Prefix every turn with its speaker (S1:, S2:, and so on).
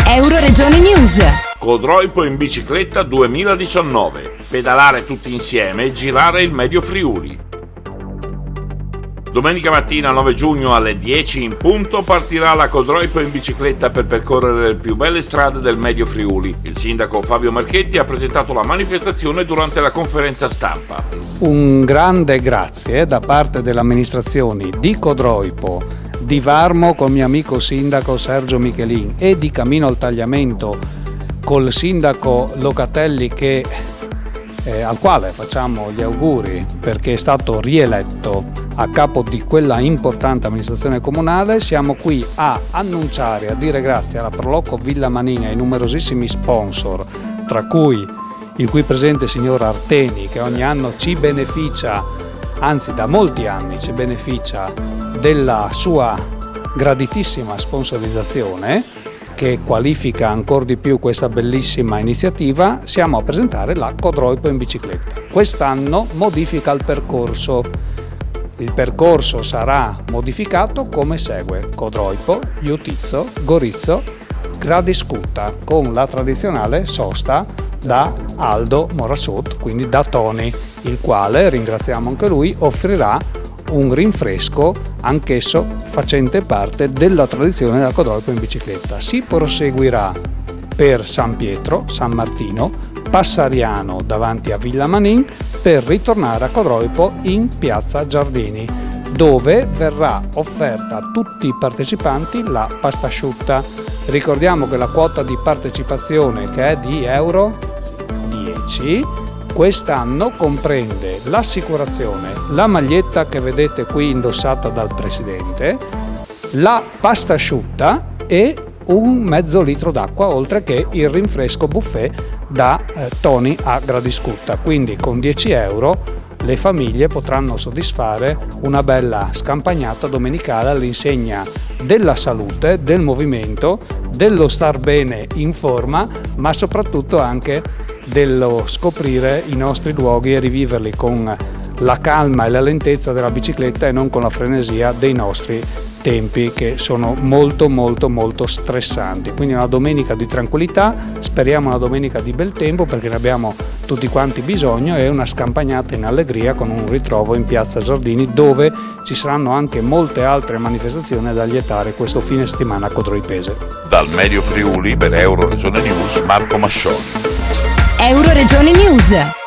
S1: Euroregione News.
S2: Codroipo in bicicletta 2019. Pedalare tutti insieme e girare il Medio Friuli. Domenica mattina 9 giugno alle 10 in punto partirà la Codroipo in bicicletta per percorrere le più belle strade del Medio Friuli. Il sindaco Fabio Marchetti ha presentato la manifestazione durante la conferenza stampa.
S3: Un grande grazie da parte delle amministrazioni di Codroipo, di Varmo con mio amico sindaco Sergio Michelin e di Camino al Tagliamento col sindaco Locatelli al quale facciamo gli auguri perché è stato rieletto a capo di quella importante amministrazione comunale. Siamo qui a annunciare, a dire grazie alla Proloco Villa Manin e ai numerosissimi sponsor, tra cui il qui presente signor Arteni, che ogni anno ci beneficia, anzi da molti anni ci beneficia della sua graditissima sponsorizzazione, che qualifica ancora di più questa bellissima iniziativa. Siamo a presentare la Codroipo in bicicletta. Quest'anno modifica il percorso. Il percorso sarà modificato come segue: Codroipo, Iutizzo, Gorizzo, Gradiscutta, con la tradizionale sosta da Aldo Morassut, quindi da Tony, il quale, ringraziamo anche lui, offrirà un rinfresco anch'esso facente parte della tradizione della Codroipo in bicicletta. Si proseguirà per San Pietro, San Martino, Passariano davanti a Villa Manin per ritornare a Codroipo in piazza Giardini, dove verrà offerta a tutti i partecipanti la pasta asciutta. Ricordiamo che la quota di partecipazione, che è di euro 10, quest'anno comprende l'assicurazione, la maglietta che vedete qui indossata dal Presidente, la pasta asciutta e un mezzo litro d'acqua, oltre che il rinfresco buffet da Tony a Gradiscutta. Quindi con 10 euro le famiglie potranno soddisfare una bella scampagnata domenicale all'insegna della salute, del movimento, dello star bene in forma, ma soprattutto anche dello scoprire i nostri luoghi e riviverli con la calma e la lentezza della bicicletta e non con la frenesia dei nostri tempi, che sono molto molto molto stressanti. Quindi una domenica di tranquillità, speriamo una domenica di bel tempo perché ne abbiamo tutti quanti bisogno, e una scampagnata in allegria con un ritrovo in piazza Giardini, dove ci saranno anche molte altre manifestazioni da lietare questo fine settimana codroipese.
S2: Dal Medio Friuli per Euroregione News, Marco Mascioni.
S1: Euroregione News.